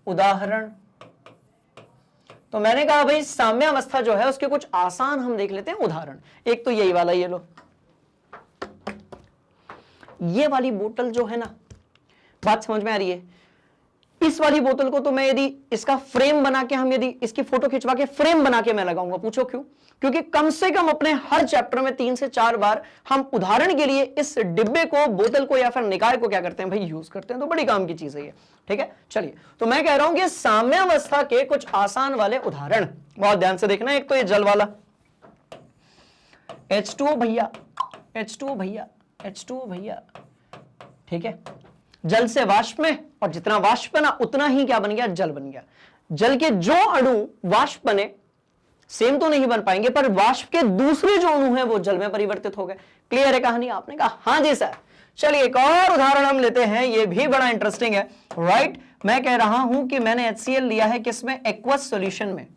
उदाहरण। तो मैंने कहा भाई साम्यावस्था जो है उसके कुछ आसान हम देख लेते हैं उदाहरण। एक तो यही वाला, ये लो, ये वाली बोतल जो है ना, बात समझ में आ रही है? इस वाली बोतल को तो मैं यदि इसका फ्रेम बना के, हम यदि इसकी फोटो खिंचवा के फ्रेम बना के मैं लगाऊंगा, पूछो क्यों? क्योंकि कम से कम अपने हर चैप्टर में 3 से 4 बार हम उदाहरण के लिए इस डिब्बे को, बोतल को या फिर निकाय को क्या करते हैं भाई, यूज करते हैं। तो बड़ी काम की चीज है ये, ठीक है। चलिए, तो मैं कह रहा हूं कि साम्यावस्था के कुछ आसान वाले उदाहरण बहुत ध्यान से देखना। एक तो ये जल वाला, H2O भैया, H2O भैया, H2O भैया, ठीक है। जल से वाष्प में, और जितना वाष्प बना उतना ही क्या बन गया, जल बन गया। जल के जो अणु वाष्प बने, सेम तो नहीं बन पाएंगे, पर वाष्प के दूसरे जो अणु हैं वो जल में परिवर्तित हो गए। क्लियर है कहानी? आपने कहा हाँ जी सर। चलिए एक और उदाहरण हम लेते हैं, ये भी बड़ा इंटरेस्टिंग है, राइट। मैं कह रहा हूं कि मैंने HCl लिया है किसमें, एक्वस सॉल्यूशन में।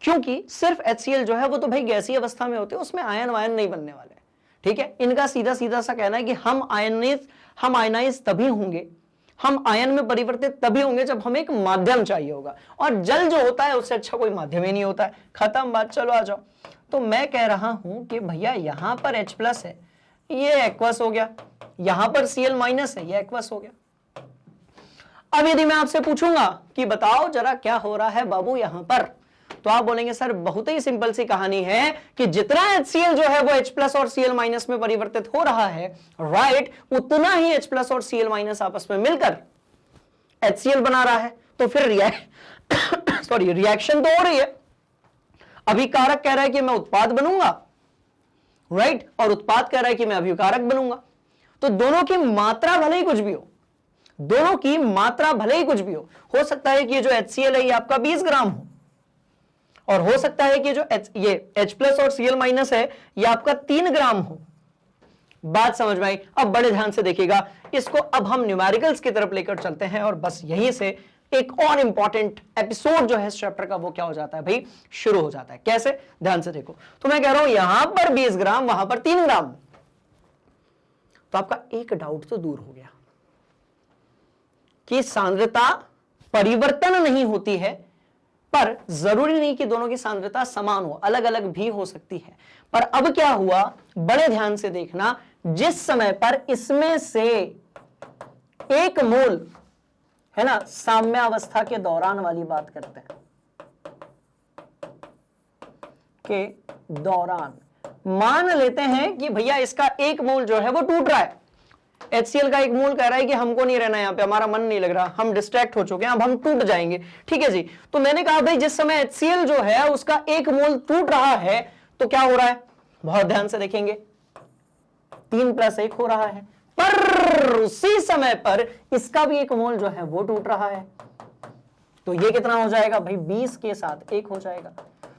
क्योंकि सिर्फ HCl जो है वो तो भाई गैसीय अवस्था में होते हैं, उसमें आयन वायन नहीं बनने वाले। ठीक है, इनका सीधा सीधा सा कहना है कि हम आयनाइज तभी होंगे, हम आयन में परिवर्तित तभी होंगे जब हमें एक माध्यम चाहिए होगा, और जल जो होता है उससे अच्छा कोई माध्यम ही नहीं होता है। खत्म बात, चलो आ जाओ। तो मैं कह रहा हूं कि भैया यहां पर H+ है, ये एक्वस हो गया, यहां पर Cl- है, ये एक्वस हो गया। अब यदि मैं आपसे पूछूंगा कि बताओ जरा क्या हो रहा है बाबू यहां पर, तो आप बोलेंगे सर बहुत ही सिंपल सी कहानी है कि जितना HCl जो है वो H+ और Cl- में परिवर्तित हो रहा है, राइट, उतना ही H+ और Cl- आपस में मिलकर HCl बना रहा है। तो फिर रिएक्शन तो हो रही है। अभी कारक कह रहा है कि मैं उत्पाद बनूंगा, राइट, और उत्पाद कह रहा है कि मैं अभिकारक बनूंगा। तो दोनों की मात्रा भले ही कुछ भी हो, दोनों की मात्रा भले ही कुछ भी हो सकता है कि ये जो HCl है ये आपका 20 ग्राम हो, और हो सकता है कि जो ये H+ और Cl- है ये आपका 3 ग्राम हो। बात समझ में आई? अब बड़े ध्यान से देखिएगा इसको, अब हम न्यूमेरिकल्स की तरफ लेकर चलते हैं, और बस यहीं से एक और इंपॉर्टेंट एपिसोड जो है इस चैप्टर का वो क्या हो जाता है भाई, शुरू हो जाता है। कैसे? ध्यान से देखो। तो मैं कह रहा हूं यहां पर 20 ग्राम, वहां पर 3 ग्राम, तो आपका एक डाउट तो दूर हो गया कि सांद्रता परिवर्तन नहीं होती है, पर जरूरी नहीं कि दोनों की सांद्रता समान हो, अलग अलग भी हो सकती है। पर अब क्या हुआ, बड़े ध्यान से देखना, जिस समय पर इसमें से एक मोल है ना, साम्यावस्था के दौरान वाली बात करते हैं, के दौरान मान लेते हैं कि भैया इसका एक मोल जो है वो टूट रहा है, HCl का एक मोल कह रहा है कि हमको नहीं रहना यहां पे, हमारा मन नहीं लग रहा, हम डिस्ट्रैक्ट हो चुके हैं, अब हम टूट जाएंगे। ठीक है जी, तो मैंने कहा भाई जिस समय HCl जो है उसका एक मोल टूट रहा है तो क्या हो रहा है, बहुत ध्यान से देखेंगे, 3+1 हो रहा है, पर उसी समय पर इसका भी एक मोल जो है वो टूट रहा है, तो ये कितना हो जाएगा भाई, 20 के साथ 1 हो जाएगा।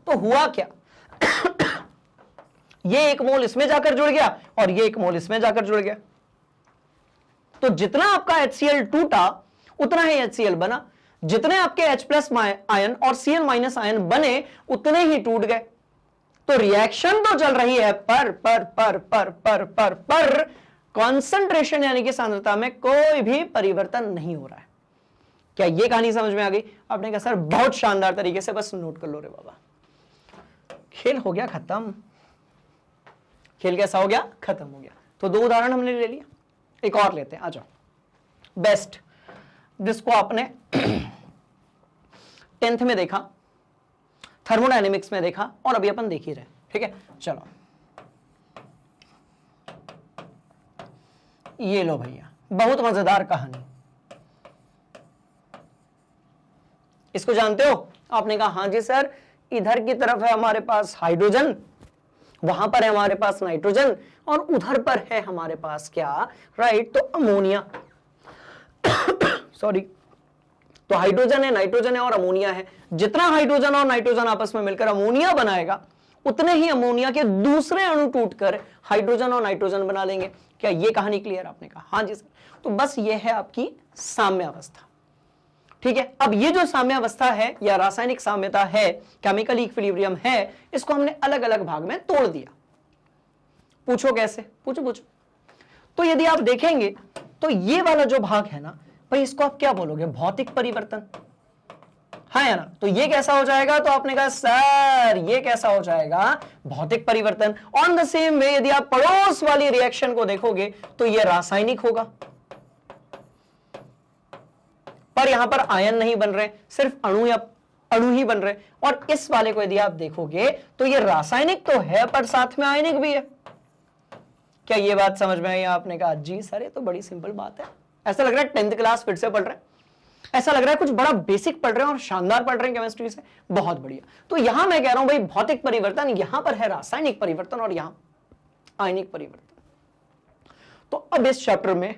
तो हुआ क्या, ये एक मोल इसमें जाकर जुड़ गया और ये एक मोल इसमें जाकर जुड़ गया, तो जितना आपका HCl टूटा उतना ही HCl बना, जितने आपके H+ आयन और Cl- आयन बने उतने ही टूट गए। तो रिएक्शन तो चल रही है, पर कॉन्सेंट्रेशन यानी कि सांद्रता में कोई भी परिवर्तन नहीं हो रहा है। क्या ये कहानी समझ में आ गई? आपने कहा सर बहुत शानदार तरीके से, बस नोट कर लो रे बाबा, खेल हो गया खत्म। खेल कैसा हो गया? खत्म हो गया। तो 2 उदाहरण हमने ले लिया, एक और लेते हैं, आ जाओ। बेस्ट, जिसको आपने 10th में देखा, थर्मोडायनेमिक्स में देखा, और अभी अपन देख ही रहे। ठीक है, चलो ये लो भैया, बहुत मजेदार कहानी। इसको जानते हो? आपने कहा हाँ जी सर, इधर की तरफ है हमारे पास हाइड्रोजन, वहां पर है हमारे पास नाइट्रोजन, और उधर पर है हमारे पास क्या, राइट, तो अमोनिया। सॉरी, तो हाइड्रोजन है, नाइट्रोजन है और अमोनिया है। जितना हाइड्रोजन और नाइट्रोजन आपस में मिलकर अमोनिया बनाएगा, उतने ही अमोनिया के दूसरे अणु टूटकर हाइड्रोजन और नाइट्रोजन बना लेंगे। क्या ये कहानी क्लियर? आपने कहा हाँ जी सर। तो बस ये है आपकी साम्यावस्था। ठीक है, अब ये जो साम्यावस्था है या रासायनिक साम्यता है, केमिकल इक्विलिब्रियम है, इसको हमने अलग अलग भाग में तोड़ दिया। पूछो कैसे? पूछो। तो यदि आप देखेंगे तो ये वाला जो भाग है ना भाई, इसको आप क्या बोलोगे? भौतिक परिवर्तन, हाँ या ना? तो ये कैसा हो जाएगा? तो आपने कहा सर ये कैसा हो जाएगा? भौतिक परिवर्तन। ऑन द सेम वे यदि आप पड़ोस वाली रिएक्शन को देखोगे तो ये रासायनिक होगा, पर यहां पर आयन नहीं बन रहे, सिर्फ अणु ही बन रहे। और इस वाले को यदि आप देखोगे तो ये रासायनिक तो है पर साथ में आयनिक भी है। क्या ये बात समझ में आई? आपने कहा जी सर ये तो बड़ी सिंपल बात है, ऐसा लग रहा है 10th क्लास फिर से पढ़ रहे हैं, ऐसा लग रहा है कुछ बड़ा बेसिक पढ़ रहे हैं और शानदार पढ़ रहे हैं केमिस्ट्री से, बहुत बढ़िया। तो यहां मैं कह रहा हूं भाई भौतिक परिवर्तन, यहां पर है रासायनिक परिवर्तन और यहां आयनिक परिवर्तन। तो अब इस चैप्टर में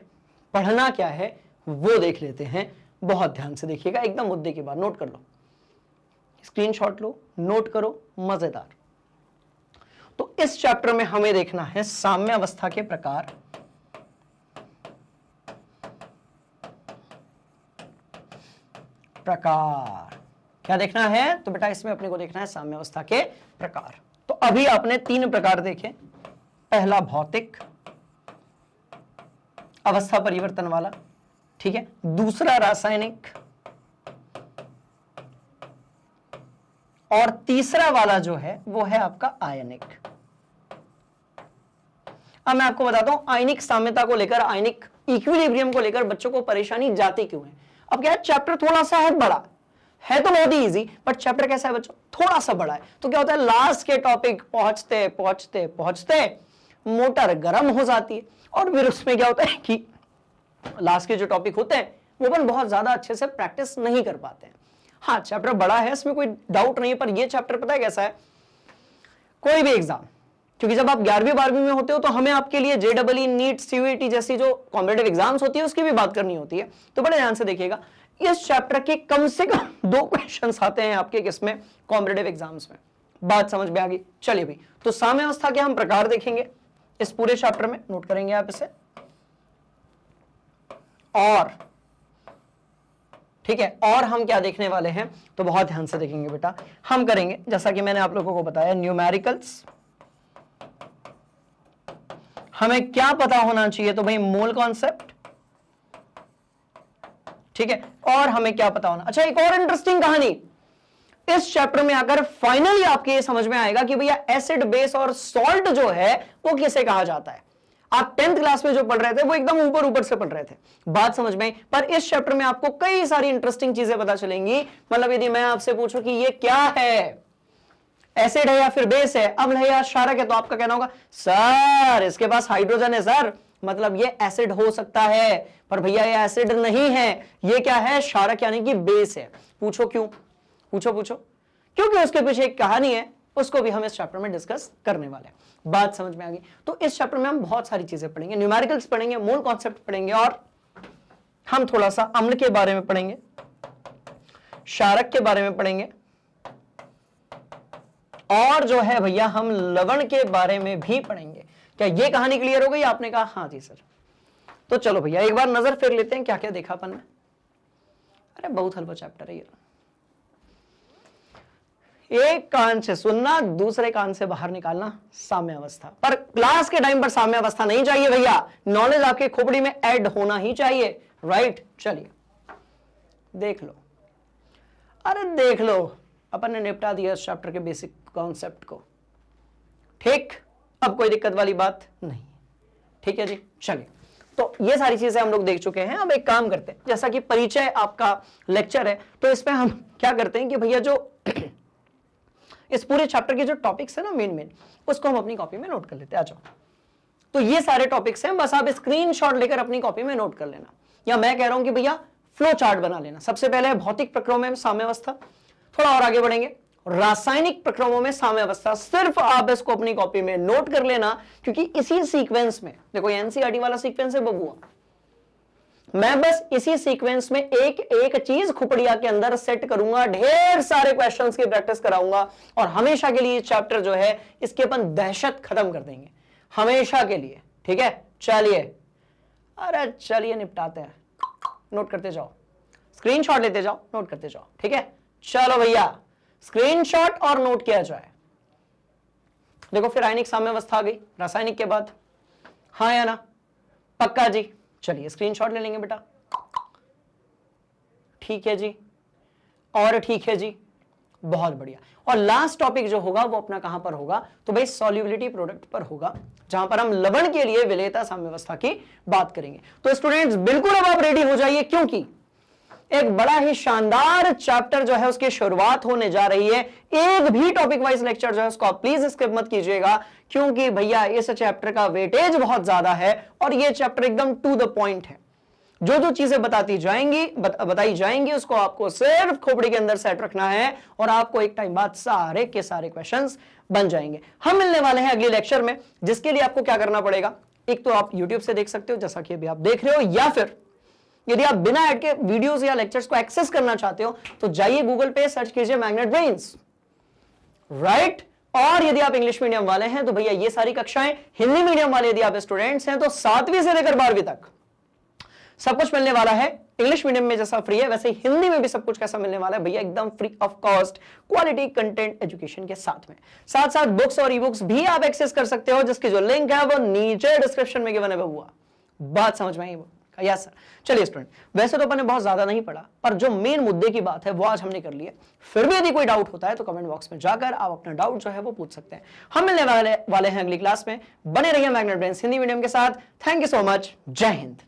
पढ़ना क्या है वो देख लेते हैं। बहुत ध्यान से देखिएगा, एकदम मुद्दे की बात, नोट कर लो, स्क्रीनशॉट लो, नोट करो, मजेदार। तो इस चैप्टर में हमें देखना है साम्यावस्था के प्रकार, क्या देखना है? तो बेटा इसमें अपने को देखना है साम्यावस्था के प्रकार। तो अभी आपने 3 प्रकार देखे, पहला भौतिक अवस्था परिवर्तन वाला, ठीक है, दूसरा रासायनिक, और तीसरा वाला जो है वो है आपका आयनिक। अब मैं आपको बताता हूं आयनिक साम्यता को लेकर, आयनिक इक्विलिब्रियम को लेकर बच्चों को परेशानी जाती क्यों है। अब क्या है, चैप्टर थोड़ा सा है बड़ा है, तो बहुत ही इजी, बट चैप्टर कैसा है बच्चों, थोड़ा सा बड़ा है। तो क्या होता है, लास्ट के टॉपिक पहुंचते पहुंचते पहुंचते मोटर गर्म हो जाती है, और फिर उसमें क्या होता है कि लास्ट के जो टॉपिक होते हैं वो अपन बहुत ज्यादा अच्छे से प्रैक्टिस नहीं कर पाते हैं। हाँ चैप्टर बड़ा है, इसमें कोई डाउट नहीं है, पर ये चैप्टर पता है कैसा है, कोई भी एग्जाम, क्योंकि जब आप 11वीं 12वीं में होते हो तो हमें आपके लिए JEE, नीट, CUET जैसी जो कॉम्पिटिटिव एग्जाम्स होती है उसकी भी बात करनी होती है। तो बड़े ध्यान से देखिएगा, इस चैप्टर के कम से कम 2 क्वेश्चंस आते हैं आपके किसमें, कॉम्पिटिटिव एग्जाम्स में। बात समझ में आ गई? चलिए भाई, तो साम्यावस्था के हम प्रकार देखेंगे इस पूरे चैप्टर में, नोट करेंगे आप इसे, और ठीक है, और हम क्या देखने वाले हैं, तो बहुत ध्यान से देखेंगे बेटा। हम करेंगे जैसा कि मैंने आप लोगों को बताया, न्यूमेरिकल्स। हमें क्या पता होना चाहिए, तो भाई मोल कॉन्सेप्ट, ठीक है, और हमें क्या पता होना। अच्छा, एक और इंटरेस्टिंग कहानी इस चैप्टर में आकर फाइनली आपके ये समझ में आएगा कि भैया एसिड, बेस और सॉल्ट जो है वो किसे कहा जाता है। आप 10th क्लास में जो पढ़ रहे थे वो एकदम ऊपर ऊपर से पढ़ रहे थे, बात समझ में। पर इस चैप्टर में आपको कई सारी इंटरेस्टिंग चीजें पता चलेंगी। मतलब यदि मैं आपसे पूछूं कि ये क्या है, एसिड है या फिर बेस है, अम्ल है या क्षारक है, तो आपका कहना होगा सर इसके पास हाइड्रोजन है सर, मतलब ये एसिड हो सकता है। पर भैया ये एसिड नहीं है, ये क्या है, क्षारक यानी कि बेस है। पूछो क्यों, पूछो क्योंकि उसके पीछे एक कहानी है, उसको भी हम इस चैप्टर में डिस्कस करने वाले हैं। बात समझ में आ गई? तो इस चैप्टर में हम बहुत सारी चीजें पढ़ेंगे, न्यूमेरिकल्स पढ़ेंगे, मोल कॉन्सेप्ट पढ़ेंगे, और हम थोड़ा सा अम्ल के बारे में पढ़ेंगे, क्षारक के बारे में पढ़ेंगे, और जो है भैया हम लवण के बारे में भी पढ़ेंगे। क्या ये कहानी क्लियर हो गई? आपने कहा हाँ जी सर। तो चलो भैया एक बार नजर फेर लेते हैं क्या क्या देखा अपन ने। अरे बहुत हल्का चैप्टर है ये। एक कान से सुनना, दूसरे कान से बाहर निकालना साम्यावस्था। पर क्लास के टाइम पर साम्यावस्था नहीं चाहिए भैया, नॉलेज आपके खोपड़ी में ऐड होना ही चाहिए, राइट। चलिए देख लो, अरे देख लो, अपन ने निपटा दिया इस चैप्टर के बेसिक कॉन्सेप्ट को, ठीक। अब कोई दिक्कत वाली बात नहीं, ठीक है जी। चलिए, तो ये सारी चीजें हम लोग देख चुके हैं। अब एक काम करते हैं, जैसा कि परिचय आपका लेक्चर है, तो इसमें हम क्या करते हैं कि भैया जो इस पूरे चैप्टर के जो टॉपिक्स है ना मेन उसको हम अपनी कॉपी में नोट कर लेते हैं। आ जाओ, तो ये सारे टॉपिक्स हैं, बस आप स्क्रीनशॉट लेकर अपनी कॉपी में नोट कर लेना, या मैं कह रहा हूं कि भैया फ्लो चार्ट बना लेना। सबसे पहले भौतिक प्रक्रमों में साम्यावस्था, थोड़ा और आगे बढ़ेंगे रासायनिक प्रक्रमों में साम्यावस्था। सिर्फ आप इसको अपनी कॉपी में नोट कर लेना, क्योंकि इसी सीक्वेंस में, देखो एनसीईआरटी वाला सीक्वेंस है बबुआ, मैं बस इसी सीक्वेंस में एक एक चीज खुपड़िया के अंदर सेट करूंगा, ढेर सारे क्वेश्चंस की प्रैक्टिस कराऊंगा, और हमेशा के लिए चैप्टर जो है इसके अपन दहशत खत्म कर देंगे, हमेशा के लिए, ठीक है। चलिए, अरे चलिए निपटाते हैं, नोट करते जाओ, स्क्रीनशॉट लेते जाओ, नोट करते जाओ, ठीक है। चलो भैया, स्क्रीनशॉट और नोट किया जाए। देखो फिर आयनिक साम्यावस्था आ गई रासायनिक के बाद, हाँ या ना, पक्का जी। चलिए स्क्रीनशॉट ले लेंगे बेटा, ठीक है जी, और ठीक है जी, बहुत बढ़िया। और लास्ट टॉपिक जो होगा वो अपना कहां पर होगा, तो भाई सॉल्युबिलिटी प्रोडक्ट पर होगा, जहां पर हम लवण के लिए विलेयता साम्यावस्था की बात करेंगे। तो स्टूडेंट्स बिल्कुल अब आप रेडी हो जाइए, क्योंकि एक बड़ा ही शानदार चैप्टर जो है उसकी शुरुआत होने जा रही है। एक भी टॉपिक वाइज लेक्चर जो है उसको आप प्लीज स्किप मत कीजिएगा, क्योंकि भैया इस चैप्टर का वेटेज बहुत ज्यादा है, और ये चैप्टर एकदम टू द पॉइंट है। जो जो चीजें बताई जाएंगी उसको आपको सिर्फ खोपड़ी के अंदर सेट रखना है, और आपको एक टाइम बाद सारे के सारे क्वेश्चंस बन जाएंगे। हम मिलने वाले हैं अगले लेक्चर में, जिसके लिए आपको क्या करना पड़ेगा, एक तो आप यूट्यूब से देख सकते हो जैसा कि अभी आप देख रहे हो, या फिर यदि आप बिना ऐड के वीडियोस या लेक्चर्स को एक्सेस करना चाहते हो तो जाइए गूगल पे, सर्च कीजिए मैग्नेट ब्रेन्स, राइट। और यदि आप इंग्लिश मीडियम वाले हैं तो भैया ये सारी कक्षाएं, हिंदी मीडियम वाले यदि आप स्टूडेंट्स हैं तो 7वीं से लेकर 12वीं तक सब कुछ मिलने वाला है इंग्लिश मीडियम में जैसा फ्री है, वैसे ही हिंदी में भी सब कुछ कैसा मिलने वाला है भैया, एकदम free of cost quality content education के साथ में। साथ साथ बुक्स और ई बुक्स भी आप एक्सेस कर सकते हो, जिसकी जो लिंक है वो नीचे डिस्क्रिप्शन में गिवन है हुआ। बात समझ में आई वो? Yes sir. चलिए स्टूडेंट, वैसे तो अपन ने बहुत ज्यादा नहीं पढ़ा, पर जो मेन मुद्दे की बात है वो आज हमने कर ली है। फिर भी यदि कोई डाउट होता है तो कमेंट बॉक्स में जाकर आप अपना डाउट जो है वो पूछ सकते हैं। हम मिलने वाले हैं अगली क्लास में। बने रहिए मैग्नेट ब्रेन्स हिंदी मीडियम के साथ। Thank you so much. जय हिंद।